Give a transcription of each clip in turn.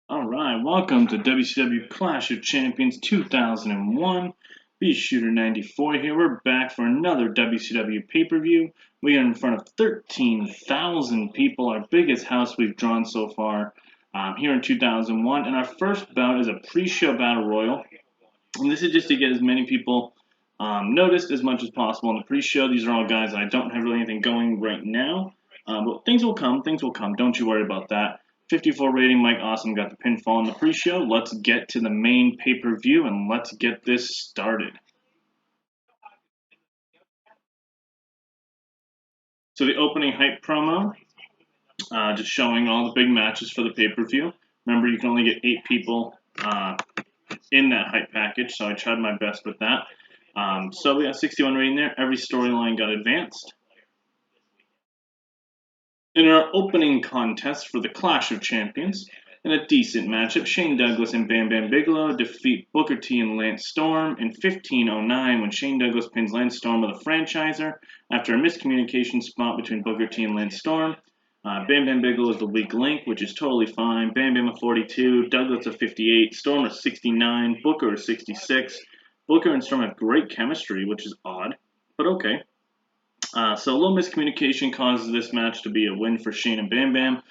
Alright, welcome to WCW Clash of Champions 2001. Shooter 94 here. We're back for another WCW pay-per-view. We are in front of 13,000 people, our biggest house we've drawn so far here in 2001. And our first bout is a pre-show battle royal. And this is just to get as many people noticed as much as possible in the pre-show. These are all guys that I don't have really anything going right now. But things will come, Don't you worry about that. 54 rating, Mike Awesome got the pinfall in the pre-show. Let's get to the main pay-per-view and let's get this started. So the opening hype promo, just showing all the big matches for the pay-per-view. Remember, you can only get 8 people in that hype package, so I tried my best with that. So we got 61 rating there. Every storyline got advanced. In our opening contest for the Clash of Champions, in a decent matchup, Shane Douglas and Bambam Bigelow defeat Booker T and Lance Storm in 15:09 when Shane Douglas pins Lance Storm with a franchiser after a miscommunication spot between Booker T and Lance Storm. Bambam Bigelow is the weak link, which is totally fine. Bambam a 42, Douglas a 58, Storm a 69, Booker a 66. Booker and Storm have great chemistry, which is odd, but okay. So a little miscommunication causes this match to be a win for Shane and Bam Bam.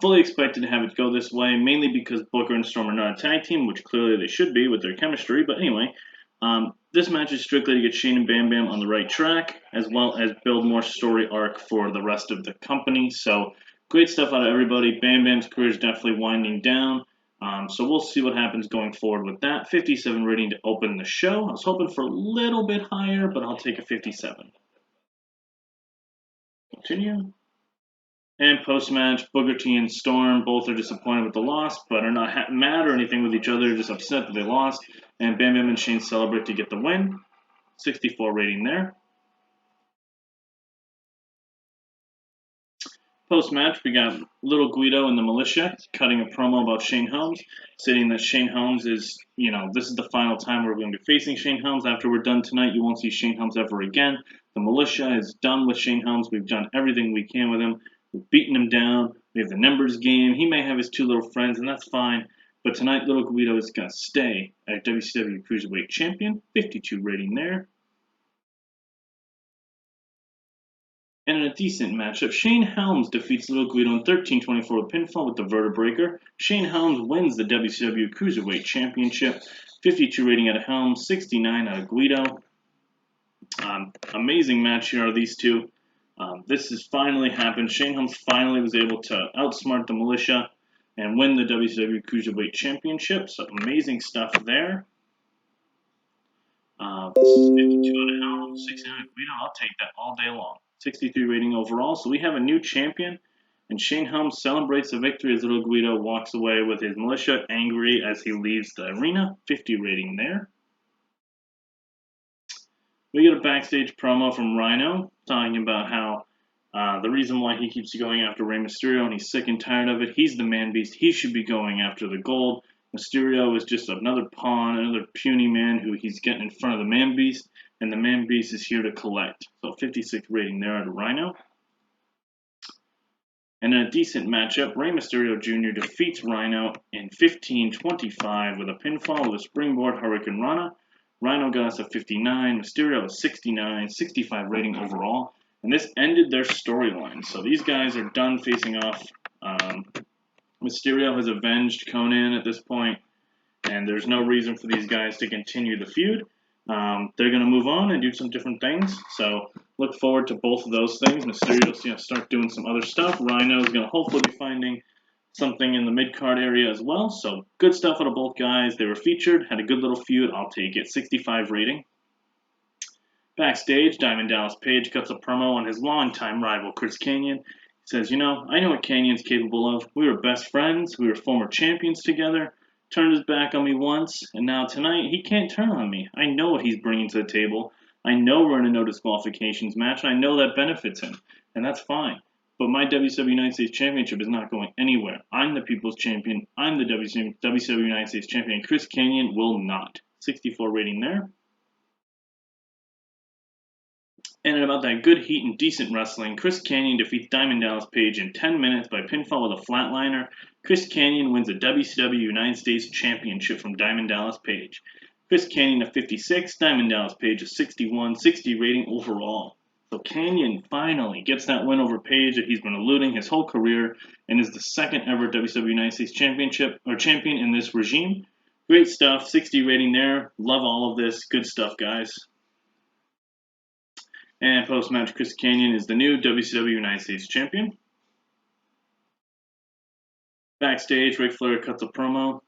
Fully expected to have it go this way, mainly because Booker and Storm are not a tag team, which clearly they should be with their chemistry. But anyway, this match is strictly to get Shane and Bam Bam on the right track, as well as build more story arc for the rest of the company. So great stuff out of everybody. Bam Bam's career is definitely winding down. So we'll see what happens going forward with that. 57 rating to open the show. I was hoping for a little bit higher, but I'll take a 57. Continue. And post-match, Booker T and Storm both are disappointed with the loss, but are not mad or anything with each other, just upset that they lost. And Bam Bam and Shane celebrate to get the win. 64 rating there. Post-match, we got little Guido and the Militia cutting a promo about Shane Helms, stating that Shane Helms is, this is the final time we're going to be facing Shane Helms. After we're done tonight, you won't see Shane Helms ever again. The Militia is done with Shane Helms. We've done everything we can with him. We've beaten him down. We have the numbers game. He may have his 2 little friends, and that's fine. But tonight, little Guido is going to stay at WCW Cruiserweight Champion. 52 rating there. And in a decent matchup, Shane Helms defeats Little Guido in 13:24 with pinfall with the Vertebreaker. Shane Helms wins the WCW Cruiserweight Championship. 52 rating out of Helms, 69 out of Guido. Amazing match here are these two. This has finally happened. Shane Helms finally was able to outsmart the Militia and win the WCW Cruiserweight Championship. So amazing stuff there. 52 out of Helms, 69 out of Guido. I'll take that all day long. 63 rating overall. So we have a new champion, and Shane Helms celebrates the victory as Little Guido walks away with his Militia angry as he leaves the arena. 50 rating there. We get a backstage promo from Rhino talking about how the reason why he keeps going after Rey Mysterio and he's sick and tired of it. He's the man beast. He should be going after the gold. Mysterio is just another pawn, another puny man who he's getting in front of the man beast, and the man beast is here to collect. So 56 rating there out of Rhino. And in a decent matchup, Rey Mysterio Jr. defeats Rhino in 15:25 with a pinfall with a springboard Hurricane Rana. Rhino got us a 59, Mysterio a 69, 65 rating overall. And this ended their storyline. So these guys are done facing off. Mysterio has avenged Conan at this point, and there's no reason for these guys to continue the feud. They're going to move on and do some different things. So look forward to both of those things. Mysterio's going to start doing some other stuff. Rhino's going to hopefully be finding something in the mid-card area as well. So good stuff out of both guys. They were featured, had a good little feud. I'll take it. 65 rating. Backstage, Diamond Dallas Page cuts a promo on his longtime rival, Chris Kanyon. He says, I know what Canyon's capable of. We were best friends. We were former champions together. Turned his back on me once, and now tonight he can't turn on me. I know what he's bringing to the table. I know we're in a no disqualifications match, and I know that benefits him, and that's fine. But my WCW United States Championship is not going anywhere. I'm the People's Champion. I'm the WCW United States Champion. Chris Kanyon will not. 64 rating there. And about that good heat and decent wrestling, Chris Kanyon defeats Diamond Dallas Page in 10 minutes by pinfall with a flatliner. Chris Kanyon wins the WCW United States Championship from Diamond Dallas Page. Chris Kanyon a 56, Diamond Dallas Page a 61, 60 rating overall. So Kanyon finally gets that win over Page that he's been eluding his whole career and is the second ever WCW United States Championship or champion in this regime. Great stuff, 60 rating there. Love all of this. Good stuff, guys. And post-match, Chris Kanyon is the new WCW United States Champion. Backstage, Ric Flair cuts a promo.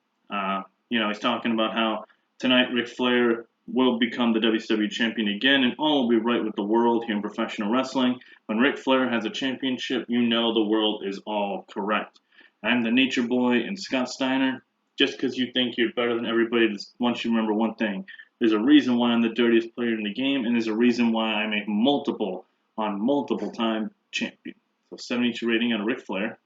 He's talking about how tonight Ric Flair will become the WCW Champion again, and all will be right with the world here in professional wrestling. When Ric Flair has a championship, you know the world is all correct. I'm the Nature Boy and Scott Steiner. Just because you think you're better than everybody, just want you to remember one thing. There's a reason why I'm the dirtiest player in the game, and there's a reason why I make multiple time champion. So 72 rating on Ric Flair.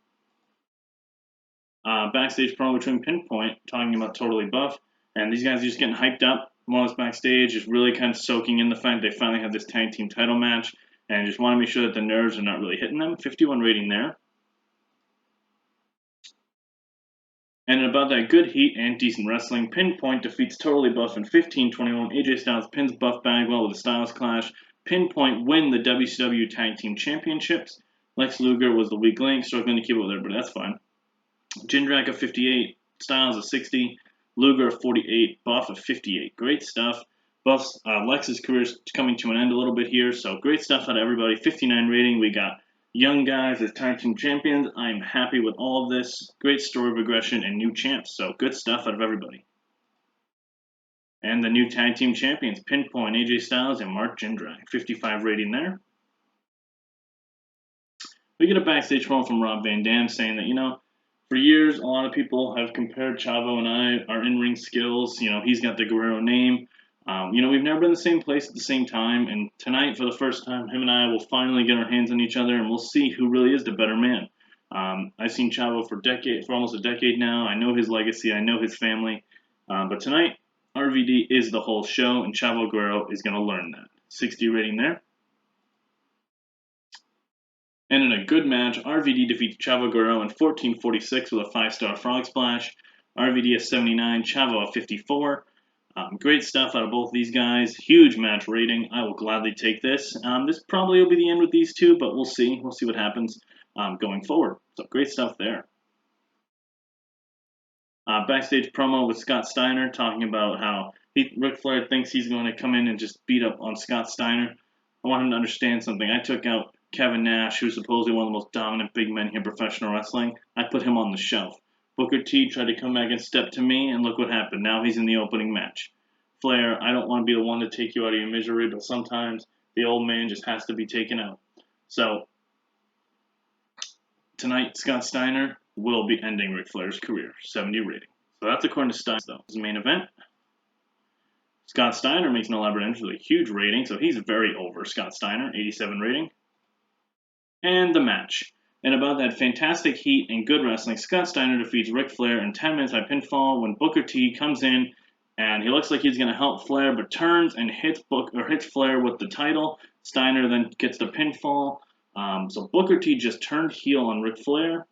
Backstage promo between PinPoint, talking about Totally Buff, and these guys are just getting hyped up while it's backstage, just really kind of soaking in the fact they finally have this tag team title match, and just want to make sure that the nerves are not really hitting them. 51 rating there. And about that good heat and decent wrestling, PinPoint defeats Totally Buff in 15-21. AJ Styles pins Buff Bagwell with a Styles Clash. PinPoint win the WCW Tag Team Championships. Lex Luger was the weak link, struggling to keep up there, but that's fine. Jindrak of 58, Styles of 60, Luger of 48, Buff of 58. Great stuff. Buff's Lex's career is coming to an end a little bit here, so great stuff out of everybody. 59 rating. We got young guys as tag team champions. I'm happy with all of this. Great story progression and new champs, so good stuff out of everybody. And the new tag team champions, PinPoint, AJ Styles, and Mark Jindrak. 55 rating there. We get a backstage promo from Rob Van Dam saying that, for years, a lot of people have compared Chavo and I, our in-ring skills. He's got the Guerrero name. We've never been in the same place at the same time, and tonight, for the first time, him and I will finally get our hands on each other, and we'll see who really is the better man. I've seen Chavo for almost a decade now. I know his legacy. I know his family. But tonight, RVD is the whole show, and Chavo Guerrero is going to learn that. 60 rating there. And in a good match, RVD defeats Chavo Guerrero in 14:46 with a 5-star frog splash. RVD a 79, Chavo a 54. Great stuff out of both these guys. Huge match rating. I will gladly take this. This probably will be the end with these two, but we'll see. We'll see what happens going forward. So great stuff there. Backstage promo with Scott Steiner talking about how Ric Flair thinks he's going to come in and just beat up on Scott Steiner. I want him to understand something. I took out Kevin Nash, who's supposedly one of the most dominant big men here in professional wrestling. I put him on the shelf. Booker T tried to come back and step to me, and look what happened. Now he's in the opening match. Flair, I don't want to be the one to take you out of your misery, but sometimes the old man just has to be taken out. So, tonight, Scott Steiner will be ending Ric Flair's career. 70 rating. So that's according to Steiner, though. His main event. Scott Steiner makes an elaborate entrance with a huge rating, so he's very over. Scott Steiner, 87 rating. And the match. And about that fantastic heat and good wrestling, Scott Steiner defeats Ric Flair in 10 minutes by pinfall when Booker T comes in and he looks like he's going to help Flair, but turns and hits Flair with the title. Steiner then gets the pinfall. So Booker T just turned heel on Ric Flair.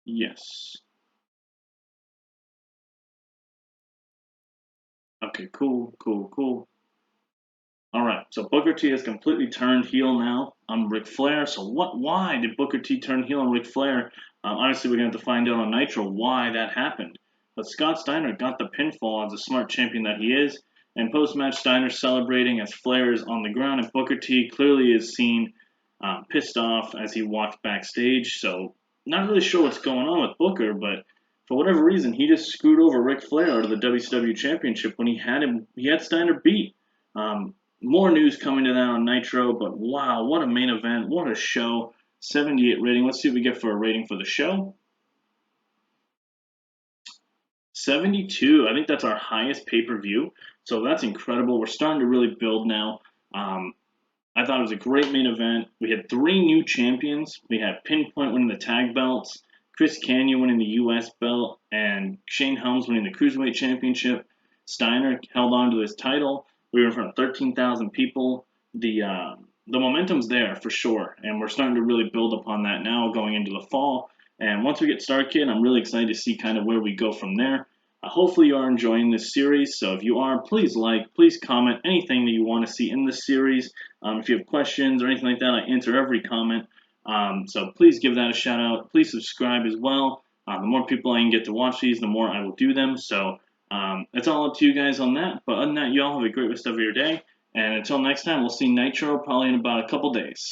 Yes. Okay, cool. Alright, so Booker T has completely turned heel now on Ric Flair. So why did Booker T turn heel on Ric Flair? Obviously, we're going to have to find out on Nitro why that happened. But Scott Steiner got the pinfall as a smart champion that he is. And post-match, Steiner celebrating as Flair is on the ground. And Booker T clearly is seen pissed off as he walks backstage. So not really sure what's going on with Booker, but for whatever reason, he just screwed over Ric Flair out of the WCW Championship when he had Steiner beat. More news coming to that on Nitro, but wow, what a main event, what a show. 78 rating. Let's see what we get for a rating for the show. 72. I think that's our highest pay-per-view, so that's incredible. We're starting to really build now. I thought it was a great main event. We had 3 new champions. We had PinPoint winning the tag belts. Chris Kanyon winning the U.S. belt, and Shane Helms winning the Cruiserweight Championship. Steiner held on to his title. We were in front of 13,000 people. The momentum's there for sure, and we're starting to really build upon that now going into the fall. And once we get started, kid, I'm really excited to see kind of where we go from there. Hopefully you are enjoying this series, so if you are, please like, please comment anything that you want to see in this series. If you have questions or anything like that, I answer every comment. So please give that a shout out. Please subscribe as well. The more people I can get to watch these, the more I will do them. So it's all up to you guys on that. But other than that, you all have a great rest of your day. And until next time, we'll see Nitro probably in about a couple days.